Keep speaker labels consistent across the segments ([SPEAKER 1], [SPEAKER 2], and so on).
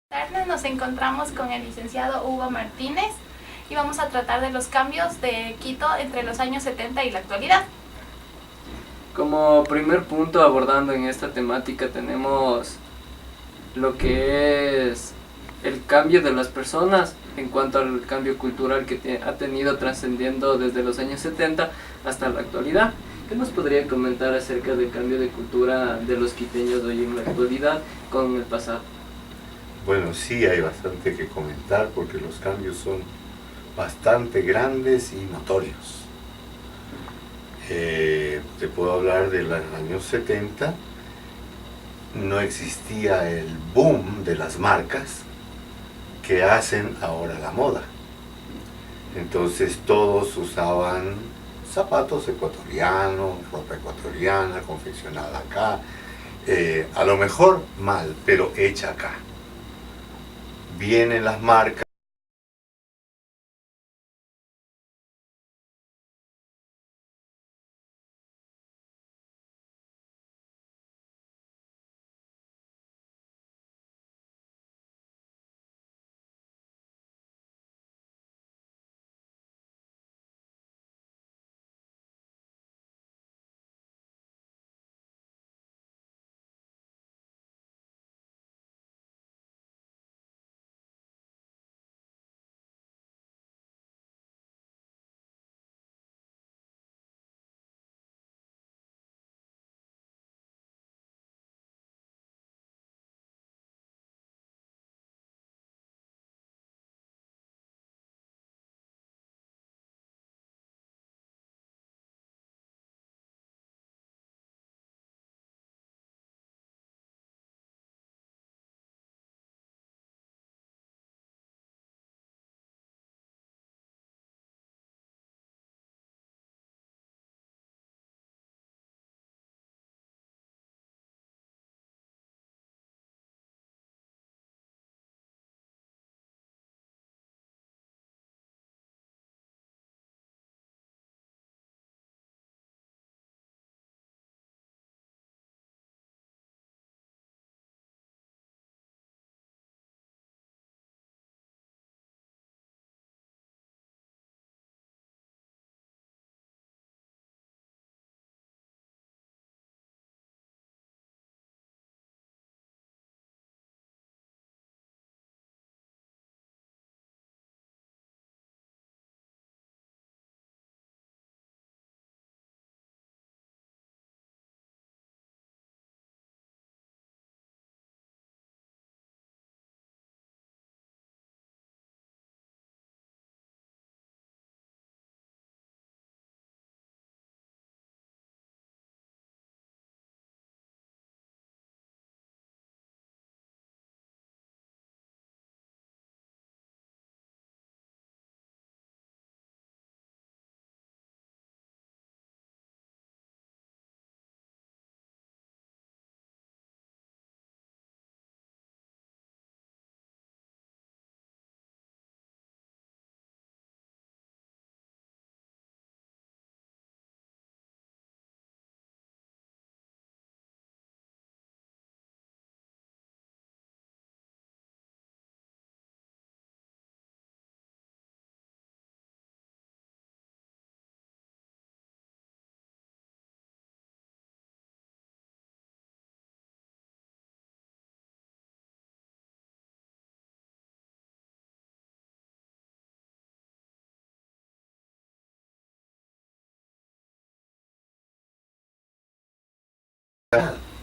[SPEAKER 1] Tarde nos encontramos con el licenciado Hugo Martínez y vamos a tratar de los cambios de Quito entre los años 70 y la actualidad.
[SPEAKER 2] Como primer punto abordando en esta temática tenemos lo que es el cambio de las personas en cuanto al cambio cultural que ha tenido trascendiendo desde los años 70 hasta la actualidad. ¿Qué nos podría comentar acerca del cambio de cultura de los quiteños hoy en la actualidad con el pasado?
[SPEAKER 3] Bueno, sí hay bastante que comentar porque los cambios son bastante grandes y notorios. Te puedo hablar de los años 70, no existía el boom de las marcas que hacen ahora la moda. Entonces todos usaban zapatos ecuatorianos, ropa ecuatoriana, confeccionada acá, a lo mejor mal, pero hecha acá. Vienen las marcas.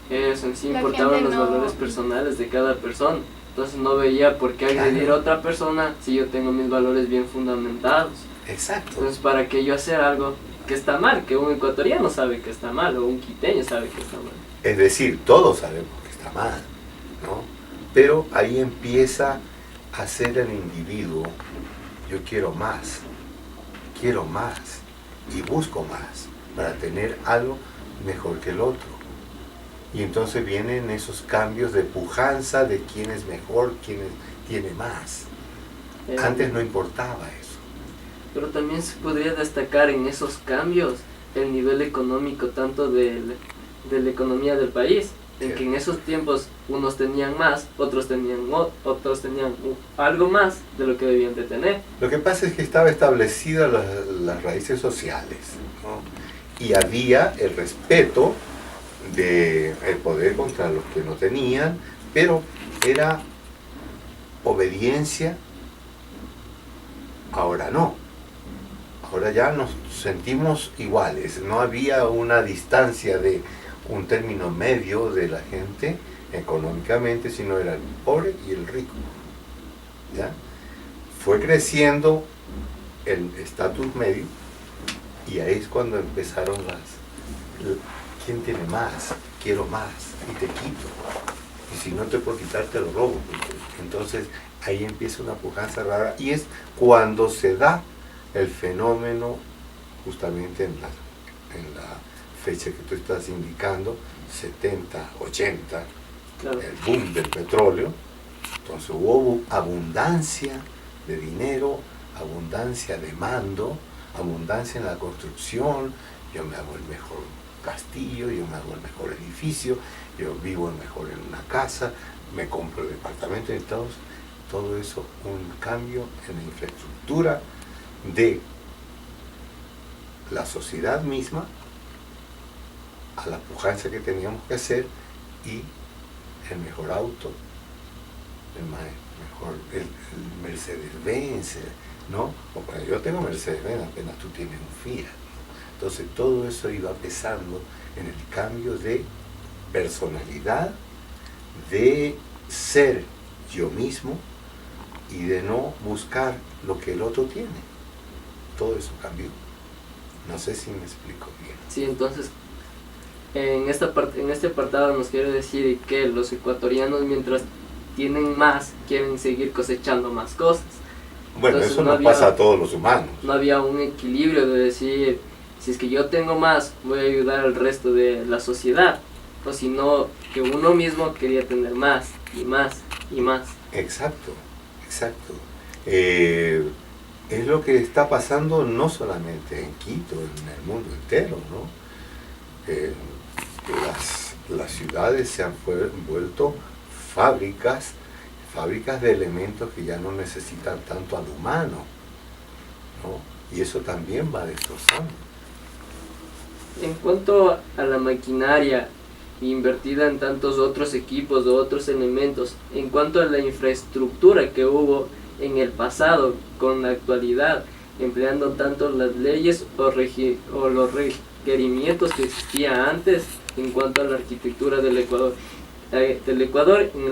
[SPEAKER 2] Eso, en sí
[SPEAKER 1] La
[SPEAKER 2] importaban
[SPEAKER 1] gente
[SPEAKER 2] los
[SPEAKER 1] no-
[SPEAKER 2] valores personales de cada persona. Entonces no veía por qué agredir a otra persona si yo tengo mis valores bien fundamentados.
[SPEAKER 3] Exacto.
[SPEAKER 2] Entonces, ¿para qué yo hacer algo que está mal? Que un ecuatoriano sabe que está mal o un quiteño sabe que está mal.
[SPEAKER 3] Es decir, todos sabemos que está mal, ¿no? Pero ahí empieza a ser el individuo, yo quiero más y busco más para tener algo mejor que el otro. Y entonces vienen esos cambios de pujanza de quién es mejor, quién tiene más. Antes no importaba eso.
[SPEAKER 2] Pero también se podría destacar en esos cambios el nivel económico tanto de la economía del país. en que en esos tiempos unos tenían más, otros tenían algo más de lo que debían de tener.
[SPEAKER 3] Lo que pasa es que estaba establecidas las raíces sociales, ¿no? Y había el respeto del poder contra los que no tenían, pero era obediencia. Ahora no. Ahora ya nos sentimos iguales. No había una distancia de un término medio de la gente económicamente, sino era el pobre y el rico. ¿Ya? Fue creciendo el estatus medio y ahí es cuando empezaron ¿quién tiene más? Quiero más y te quito. Y si no te puedo quitar, te lo robo. Entonces ahí empieza una pujanza rara y es cuando se da el fenómeno justamente en la fecha que tú estás indicando, 70, 80,
[SPEAKER 2] Claro.
[SPEAKER 3] el boom del petróleo. Entonces hubo abundancia de dinero, abundancia de mando, abundancia en la construcción. Yo me hago el mejor castillo, yo me hago el mejor edificio, yo vivo mejor en una casa, me compro el departamento y todo eso, un cambio en la infraestructura de la sociedad misma, a la pujanza que teníamos que hacer y el mejor auto, el Mercedes-Benz, ¿no? O cuando yo tengo Mercedes-Benz, apenas tú tienes un Fiat. Entonces todo eso iba pesando en el cambio de personalidad, de ser yo mismo y de no buscar lo que el otro tiene. Todo eso cambió. No sé si me explico bien.
[SPEAKER 2] Sí, entonces en este apartado nos quiere decir que los ecuatorianos, mientras tienen más, quieren seguir cosechando más cosas.
[SPEAKER 3] Bueno,
[SPEAKER 2] Entonces,
[SPEAKER 3] eso no pasa a todos los humanos.
[SPEAKER 2] No había un equilibrio de decir, si es que yo tengo más, voy a ayudar al resto de la sociedad, o si no, que uno mismo quería tener más y más y más.
[SPEAKER 3] Exacto, exacto. Es lo que está pasando no solamente en Quito, en el mundo entero, ¿no? Las ciudades se han vuelto fábricas de elementos que ya no necesitan tanto al humano, ¿no? Y eso también va destrozando.
[SPEAKER 2] En cuanto a la maquinaria invertida en tantos otros equipos o otros elementos, en cuanto a la infraestructura que hubo en el pasado con la actualidad, empleando tanto las leyes o los requerimientos que existían antes en cuanto a la arquitectura del Ecuador en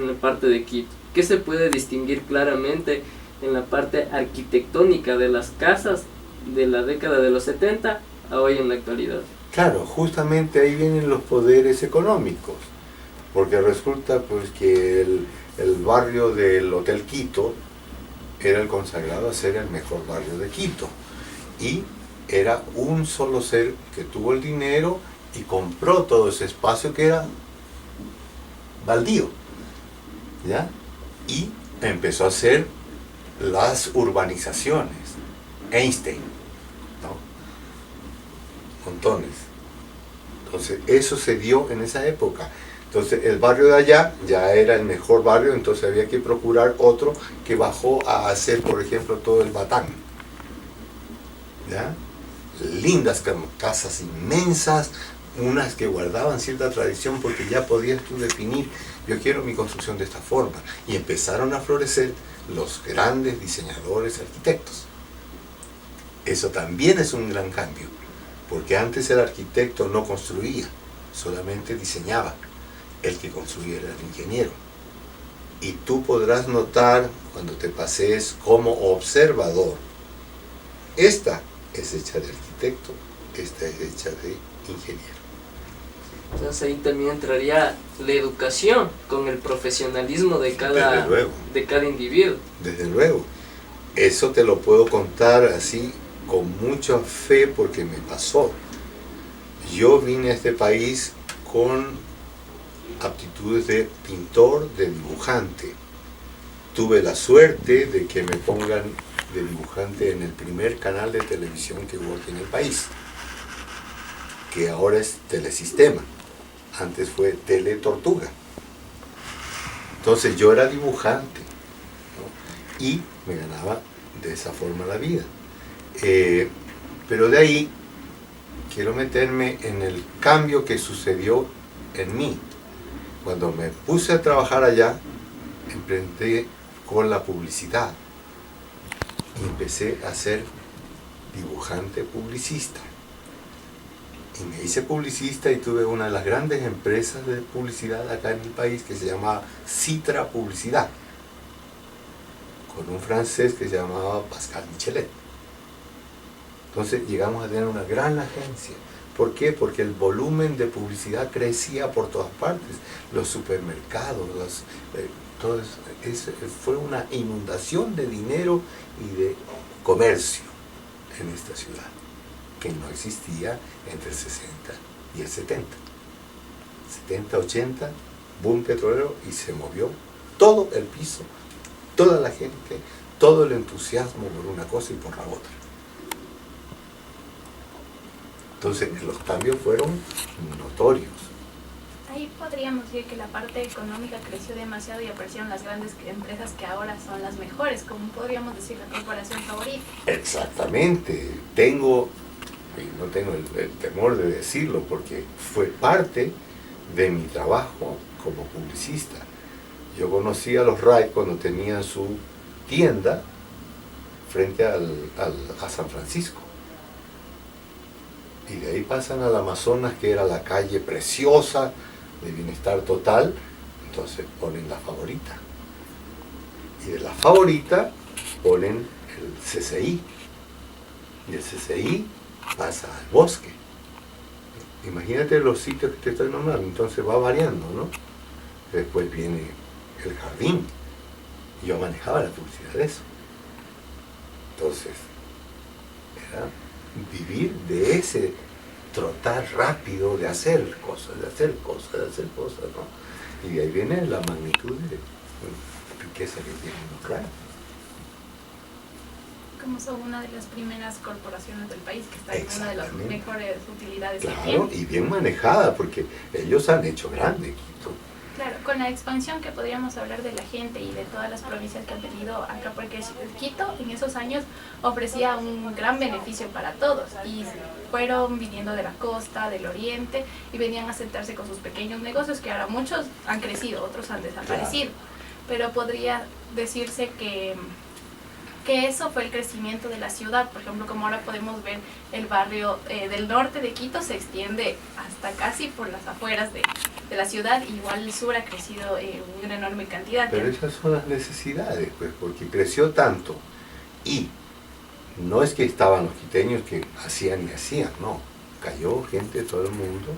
[SPEAKER 2] la parte de Quito. ¿Qué se puede distinguir claramente en la parte arquitectónica de las casas de la década de los 70 a hoy en la actualidad?
[SPEAKER 3] Claro, justamente ahí vienen los poderes económicos, porque resulta pues que el barrio del Hotel Quito era el consagrado a ser el mejor barrio de Quito, y era un solo ser que tuvo el dinero y compró todo ese espacio que era baldío, ¿ya? Y empezó a hacer las urbanizaciones, Einstein, ¿no? Montones. Entonces eso se dio en esa época. Entonces el barrio de allá ya era el mejor barrio, entonces había que procurar otro que bajó a hacer, por ejemplo, todo el Batán, ¿ya? Lindas casas inmensas, unas que guardaban cierta tradición porque ya podías tú definir, yo quiero mi construcción de esta forma, y empezaron a florecer los grandes diseñadores arquitectos. Eso también es un gran cambio, porque antes el arquitecto no construía, solamente diseñaba. El que construía era el ingeniero. Y tú podrás notar cuando te pasees como observador, esta es hecha de arquitecto, esta es hecha de ingeniero.
[SPEAKER 2] Entonces ahí también entraría la educación con el profesionalismo de cada individuo.
[SPEAKER 3] Desde luego. Eso te lo puedo contar así con mucha fe porque me pasó. Yo vine a este país con aptitudes de pintor, de dibujante. Tuve la suerte de que me pongan de dibujante en el primer canal de televisión que hubo aquí en el país, que ahora es Telesistema. antes fue Teletortuga. Entonces yo era dibujante, ¿no? Y me ganaba de esa forma la vida. Pero de ahí quiero meterme en el cambio que sucedió en mí. Cuando me puse a trabajar allá, emprendí con la publicidad y empecé a ser dibujante publicista. Y me hice publicista y tuve una de las grandes empresas de publicidad acá en el país que se llamaba Citra Publicidad, con un francés que se llamaba Pascal Michelet. Entonces llegamos a tener una gran agencia. ¿Por qué? Porque el volumen de publicidad crecía por todas partes. Los supermercados, todo eso, fue una inundación de dinero y de comercio en esta ciudad, que no existía entre el 60 y el 70. 70, 80, boom petrolero, y se movió todo el piso, toda la gente, todo el entusiasmo por una cosa y por la otra. Entonces los cambios fueron notorios.
[SPEAKER 1] Ahí podríamos decir que la parte económica creció demasiado y aparecieron las grandes empresas que ahora son las mejores, como podríamos decir la corporación favorita.
[SPEAKER 3] Exactamente. No tengo el temor de decirlo porque fue parte de mi trabajo como publicista. Yo conocí a los Wright cuando tenían su tienda frente a San Francisco. Y de ahí pasan al Amazonas, que era la calle preciosa de bienestar total. Entonces ponen la Favorita. Y de la Favorita ponen el CCI. Y el CCI pasa al Bosque. Imagínate los sitios que te estoy nombrando. Entonces va variando, ¿no? Después viene el Jardín. Y yo manejaba la publicidad de eso. Entonces, era vivir de ese trotar rápido de hacer cosas, ¿no? Y de ahí viene la magnitud de riqueza que tienen los Wright.
[SPEAKER 1] Como son una de las primeras corporaciones del país, que está en una de las mejores utilidades que
[SPEAKER 3] Claro,
[SPEAKER 1] tiene.
[SPEAKER 3] y bien manejada, porque ellos han hecho grande Quito.
[SPEAKER 1] Claro, con la expansión que podríamos hablar de la gente y de todas las provincias que han tenido acá, porque Quito en esos años ofrecía un gran beneficio para todos y fueron viniendo de la costa, del oriente y venían a sentarse con sus pequeños negocios que ahora muchos han crecido, otros han desaparecido, pero podría decirse que eso fue el crecimiento de la ciudad. Por ejemplo, como ahora podemos ver, el barrio del norte de Quito se extiende hasta casi por las afueras de la ciudad, igual el sur ha crecido una enorme cantidad.
[SPEAKER 3] Pero esas son las necesidades, pues, porque creció tanto. Y no es que estaban los quiteños que hacían y hacían, no. Cayó gente de todo el mundo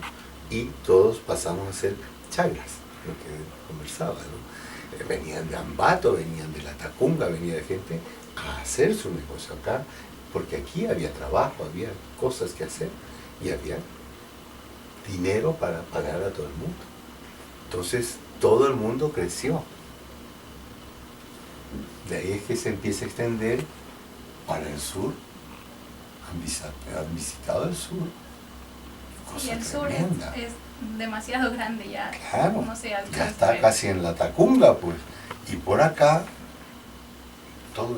[SPEAKER 3] y todos pasamos a ser chagras, lo que conversaba, ¿no? Venían de Ambato, venían de la Tacunga, venía de gente a hacer su negocio acá, porque aquí había trabajo, había cosas que hacer y había dinero para pagar a todo el mundo. Entonces todo el mundo creció. De ahí es que se empieza a extender para el sur. Han visitado el sur. Cosa
[SPEAKER 1] y el sur es demasiado grande ya.
[SPEAKER 3] Claro,
[SPEAKER 1] no sé,
[SPEAKER 3] ya está casi en la Tacunga, pues. Y por acá, todo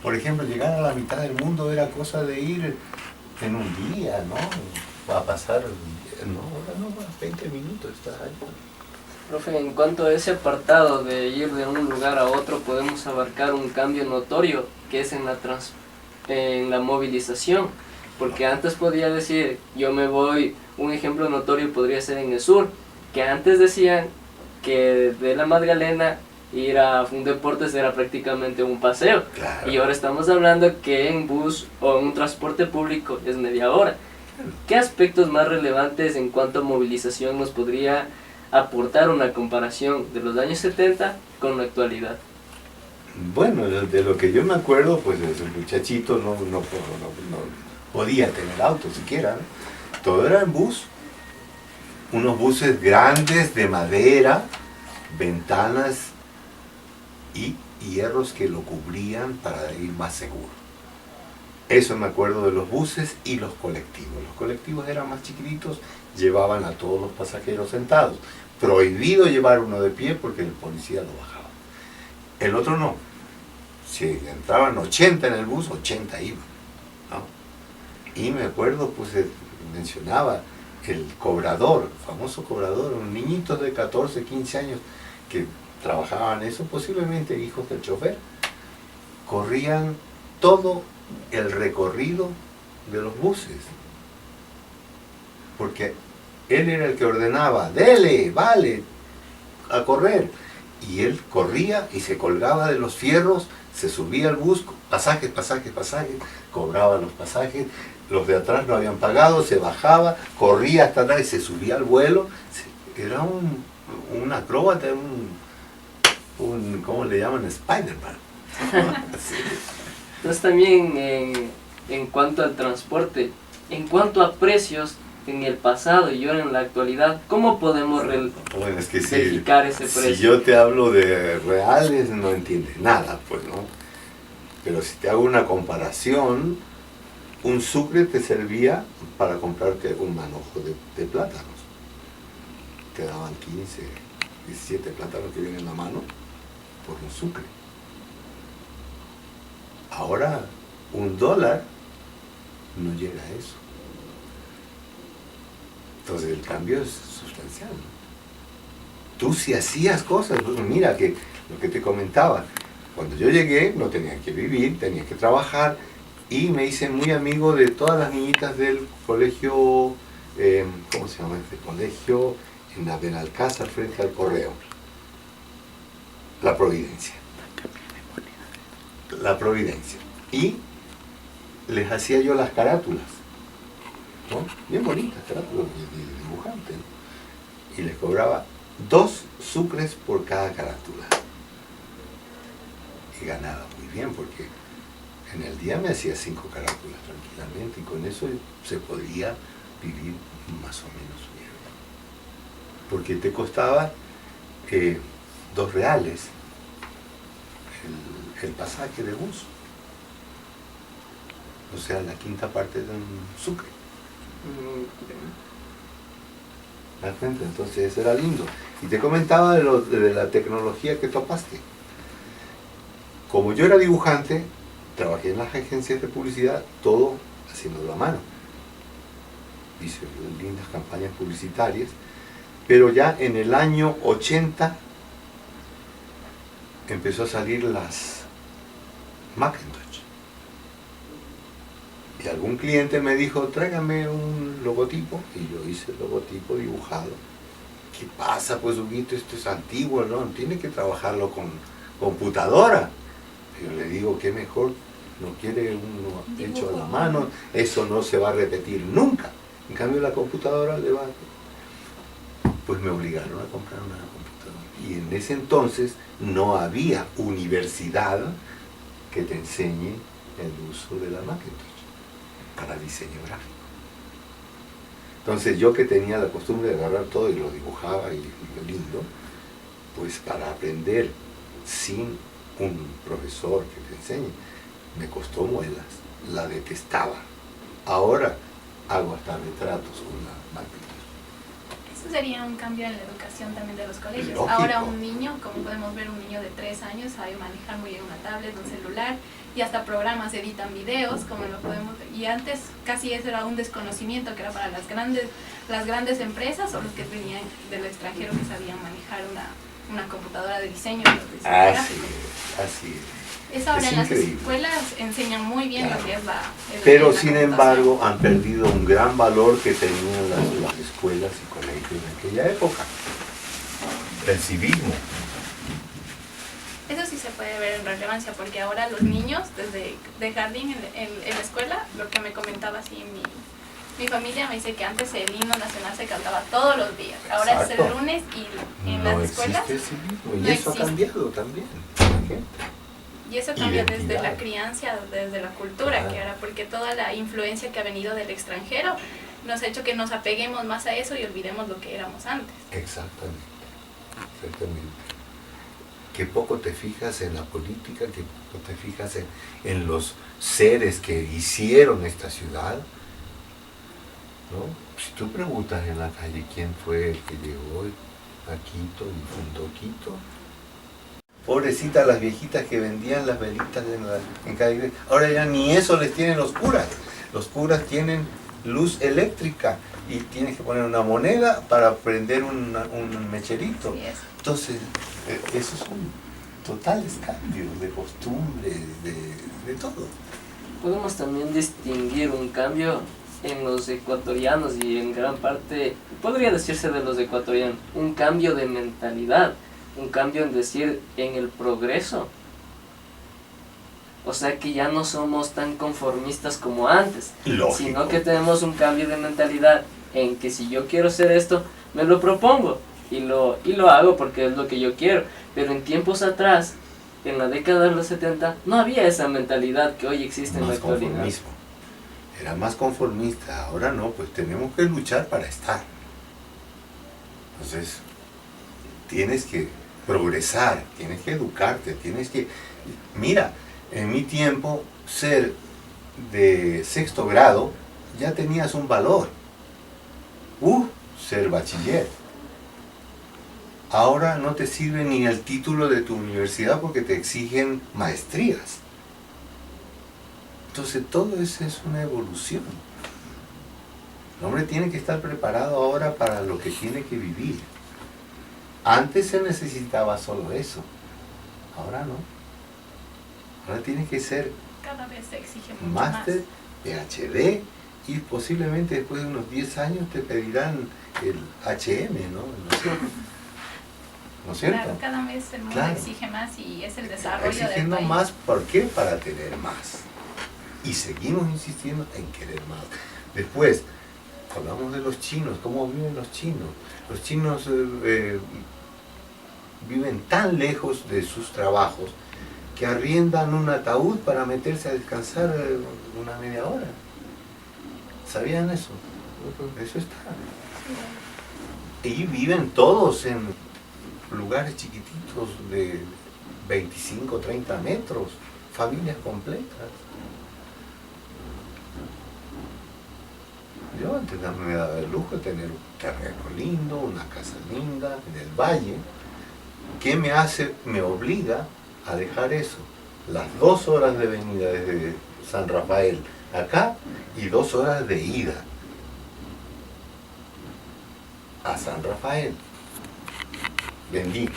[SPEAKER 3] por ejemplo, llegar a la mitad del mundo era cosa de ir en un día, ¿no? Va a pasar, no, ahora no, 20 minutos estás ahí.
[SPEAKER 2] Profe, en cuanto a ese apartado de ir de un lugar a otro, podemos abarcar un cambio notorio que es en la movilización. Porque antes podía decir, yo me voy, un ejemplo notorio podría ser en el sur, que antes decían que de la Magdalena ir a un deporte era prácticamente un paseo.
[SPEAKER 3] Claro.
[SPEAKER 2] Y ahora estamos hablando que en bus o en un transporte público es media hora. ¿Qué aspectos más relevantes en cuanto a movilización nos podría aportar una comparación de los años 70 con la actualidad?
[SPEAKER 3] Bueno, de lo que yo me acuerdo, pues desde el muchachito no podía tener auto siquiera, ¿no? Todo era en bus. Unos buses grandes de madera, ventanas y hierros que lo cubrían para ir más seguro. Eso me acuerdo de los buses y los colectivos. Los colectivos eran más chiquititos, llevaban a todos los pasajeros sentados. Prohibido llevar uno de pie porque el policía lo bajaba. El otro no. Si entraban 80 en el bus, 80 iban, ¿no? Y me acuerdo, pues mencionaba el cobrador, el famoso cobrador, unos niñitos de 14, 15 años que trabajaban eso, posiblemente hijos del chofer, corrían todo el recorrido de los buses, porque él era el que ordenaba, dele, vale, a correr, y él corría y se colgaba de los fierros, se subía al bus, pasajes, pasajes, pasajes, cobraba los pasajes, los de atrás no habían pagado, se bajaba, corría hasta atrás y se subía al vuelo. Era un acróbata, un ¿cómo le llaman? Spider-Man. Sí.
[SPEAKER 2] Entonces también en cuanto al transporte, en cuanto a precios en el pasado y ahora en la actualidad, ¿cómo podemos
[SPEAKER 3] Bueno, es que
[SPEAKER 2] verificar ese precio?
[SPEAKER 3] Si yo te hablo de reales no entiendes nada, pues, ¿no? Pero si te hago una comparación, un sucre te servía para comprarte un manojo de plátanos. Te daban 15, 17 plátanos que vienen en la mano por un sucre. Ahora, $1 no llega a eso. Entonces el cambio es sustancial. Tú si hacías cosas, mira que lo que te comentaba, cuando yo llegué no tenía que vivir, tenía que trabajar y me hice muy amigo de todas las niñitas del colegio, ¿cómo se llama este colegio? En la Benalcázar frente al correo. La Providencia. La Providencia. Y les hacía yo las carátulas, ¿no? Bien bonitas carátulas de dibujante, ¿no? Y les cobraba 2 sucres por cada carátula. Y ganaba muy bien porque en el día me hacía 5 carátulas tranquilamente y con eso se podía vivir más o menos bien. Porque te costaba $2 el pasaje de bus. O sea, la quinta parte de un sucre. ¿Me das cuenta? Entonces eso era lindo. Y te comentaba de la tecnología que topaste. Como yo era dibujante, trabajé en las agencias de publicidad, todo haciéndolo a mano. Hice lindas campañas publicitarias, pero ya en el año 80 empezó a salir las Macintosh. Y algún cliente me dijo, tráigame un logotipo, y yo hice el logotipo dibujado. ¿Qué pasa, pues, Huguito? Esto es antiguo, ¿no? Tiene que trabajarlo con computadora. Yo le digo, ¿qué mejor? No quiere uno hecho a la mano, eso no se va a repetir nunca. En cambio la computadora le va. Pues me obligaron a comprar una computadora. Y en ese entonces no había universidad que te enseñe el uso de la Macintosh para diseño gráfico. Entonces yo que tenía la costumbre de agarrar todo y lo dibujaba y lo lindo, pues para aprender sin un profesor que te enseñe, me costó muelas, la detestaba. Ahora hago hasta retratos con la Macintosh.
[SPEAKER 1] Eso sería un cambio en la educación también de los colegios.
[SPEAKER 3] Lógico.
[SPEAKER 1] Ahora un niño, como podemos ver, un niño de 3 años sabe manejar muy bien una tablet, un celular, y hasta programas editan videos, como lo podemos ver. Y antes casi eso era un desconocimiento que era para las grandes empresas o los que venían del extranjero que sabían manejar una computadora de diseño.
[SPEAKER 3] Así es.
[SPEAKER 1] Es ahora
[SPEAKER 3] Es
[SPEAKER 1] en las
[SPEAKER 3] increíble.
[SPEAKER 1] escuelas enseñan muy bien
[SPEAKER 3] Claro.
[SPEAKER 1] lo que es la
[SPEAKER 3] Pero
[SPEAKER 1] la
[SPEAKER 3] sin
[SPEAKER 1] computación.
[SPEAKER 3] embargo han perdido un gran valor que tenían las escuelas y colegios en aquella época. El civismo.
[SPEAKER 1] Eso sí se puede ver en relevancia, porque ahora los niños, desde de jardín en la escuela, lo que me comentaba así mi familia me dice que antes el himno nacional se cantaba todos los días. Ahora es
[SPEAKER 3] Exacto.
[SPEAKER 1] el lunes y en
[SPEAKER 3] No
[SPEAKER 1] las escuelas.
[SPEAKER 3] existe el civismo y
[SPEAKER 1] no
[SPEAKER 3] eso
[SPEAKER 1] existe.
[SPEAKER 3] ha cambiado también. La gente.
[SPEAKER 1] Y eso cambia desde
[SPEAKER 3] Identidad.
[SPEAKER 1] la crianza, desde la cultura,
[SPEAKER 3] Claro.
[SPEAKER 1] que ahora, porque toda la influencia que ha venido del extranjero nos ha hecho que nos apeguemos más a eso y olvidemos lo que éramos antes.
[SPEAKER 3] Exactamente. Exactamente. que poco te fijas en la política, que poco te fijas en los seres que hicieron esta ciudad, ¿no? Si tú preguntas en la calle quién fue el que llegó a Quito y fundó Quito, pobrecitas las viejitas que vendían las velitas en cada iglesia, ahora ya ni eso les tienen los curas. Los curas tienen luz eléctrica y tienes que poner una moneda para prender un mecherito.
[SPEAKER 1] Sí, es.
[SPEAKER 3] Entonces, esos son totales cambios de costumbres, de todo.
[SPEAKER 2] Podemos también distinguir un cambio en los ecuatorianos y en gran parte, podría decirse de los ecuatorianos, un cambio de mentalidad, un cambio en decir, en el progreso. O sea que ya no somos tan conformistas como antes,
[SPEAKER 3] Lógico.
[SPEAKER 2] sino que tenemos un cambio de mentalidad en que si yo quiero hacer esto, me lo propongo y lo hago porque es lo que yo quiero. Pero en tiempos atrás, en la década de los 70, no había esa mentalidad que hoy existe en la actualidad.
[SPEAKER 3] Conformismo. Era más conformista, ahora no, pues tenemos que luchar para estar. Entonces, tienes que progresar, tienes que educarte, tienes que... Mira, en mi tiempo, ser de 6º grado ya tenías un valor. Ser bachiller. Ahora no te sirve ni el título de tu universidad porque te exigen maestrías. Entonces todo eso es una evolución. El hombre tiene que estar preparado ahora para lo que tiene que vivir. Antes se necesitaba solo eso, ahora no. Ahora tiene que ser
[SPEAKER 1] Cada vez se exige mucho
[SPEAKER 3] máster,
[SPEAKER 1] más.
[SPEAKER 3] PhD, y posiblemente después de unos 10 años te pedirán el HM, ¿no? ¿No es cierto?
[SPEAKER 1] Claro, cada vez el mundo
[SPEAKER 3] Claro.
[SPEAKER 1] exige más y es el desarrollo del
[SPEAKER 3] Exigiendo
[SPEAKER 1] país.
[SPEAKER 3] más, ¿por qué? Para tener más. Y seguimos insistiendo en querer más. Después, hablamos de los chinos, ¿cómo viven los chinos? Los chinos viven tan lejos de sus trabajos que arriendan un ataúd para meterse a descansar una media hora. ¿Sabían eso? Eso está. Y viven todos en lugares chiquititos de 25, 30 metros, familias completas. Yo antes me daba el lujo de tener un terreno lindo, una casa linda en el valle. ¿Qué me hace? Me obliga a dejar eso. Las 2 horas de venida desde San Rafael acá y 2 horas de ida a San Rafael. Vendí,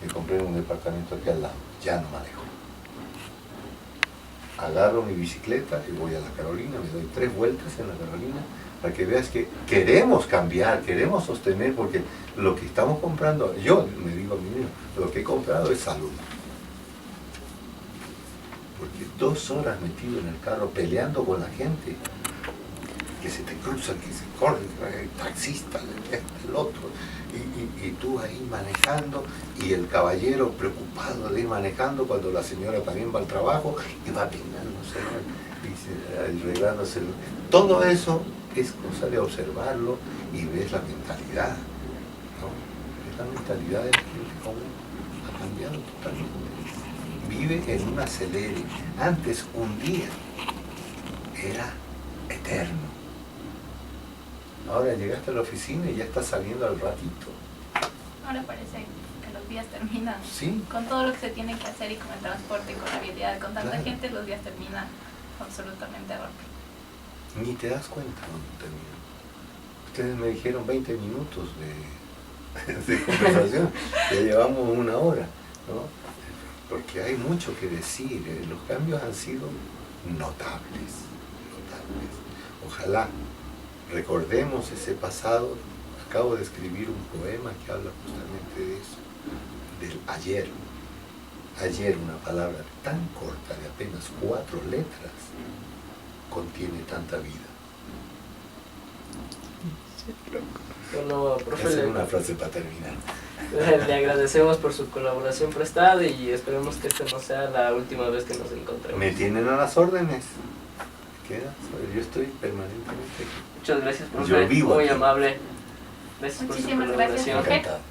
[SPEAKER 3] me compré un departamento aquí al lado, ya no manejo. Agarro mi bicicleta y voy a la Carolina, me doy 3 vueltas en la Carolina para que veas que queremos cambiar, queremos sostener, porque lo que estamos comprando, yo me digo a mí mismo, lo que he comprado es salud. Porque 2 horas metido en el carro peleando con la gente, que se te cruzan, que se corren, el taxista, el otro, y tú ahí manejando, y el caballero preocupado de ir manejando cuando la señora también va al trabajo y va peinándose, y arreglándose. Todo eso es cosa de observarlo y ves la mentalidad, ¿no? Es la mentalidad de la gente joven, ha cambiado totalmente. Vive en un acelere. Antes un día era eterno. Ahora llegaste a la oficina y ya estás saliendo al ratito.
[SPEAKER 1] Ahora parece que los días terminan.
[SPEAKER 3] Sí.
[SPEAKER 1] Con todo lo que se tiene que hacer y con el transporte, con la vialidad, con tanta
[SPEAKER 3] Claro.
[SPEAKER 1] gente, los días terminan absolutamente rápido.
[SPEAKER 3] Ni te das cuenta cuando termina. Ustedes me dijeron 20 minutos de conversación. Ya llevamos 1 hora, ¿no? Porque hay mucho que decir. Los cambios han sido notables. Ojalá recordemos ese pasado. Acabo de escribir un poema que habla justamente de eso, del ayer. Ayer, una palabra tan corta, de apenas 4 letras, contiene tanta vida.
[SPEAKER 2] Bueno,
[SPEAKER 3] Esa
[SPEAKER 2] profe,
[SPEAKER 3] es
[SPEAKER 2] le,
[SPEAKER 3] una frase para terminar.
[SPEAKER 2] le agradecemos por su colaboración prestada y esperemos que esta no sea la última vez que nos encontremos.
[SPEAKER 3] Me tienen a las órdenes. ¿Queda? Yo estoy permanentemente aquí.
[SPEAKER 2] Muchas gracias, profe.
[SPEAKER 3] Yo vivo
[SPEAKER 2] Muy
[SPEAKER 3] aquí.
[SPEAKER 2] amable. Gracias por su
[SPEAKER 1] Muchísimas gracias,
[SPEAKER 2] colaboración.
[SPEAKER 1] profe.
[SPEAKER 3] Encantado.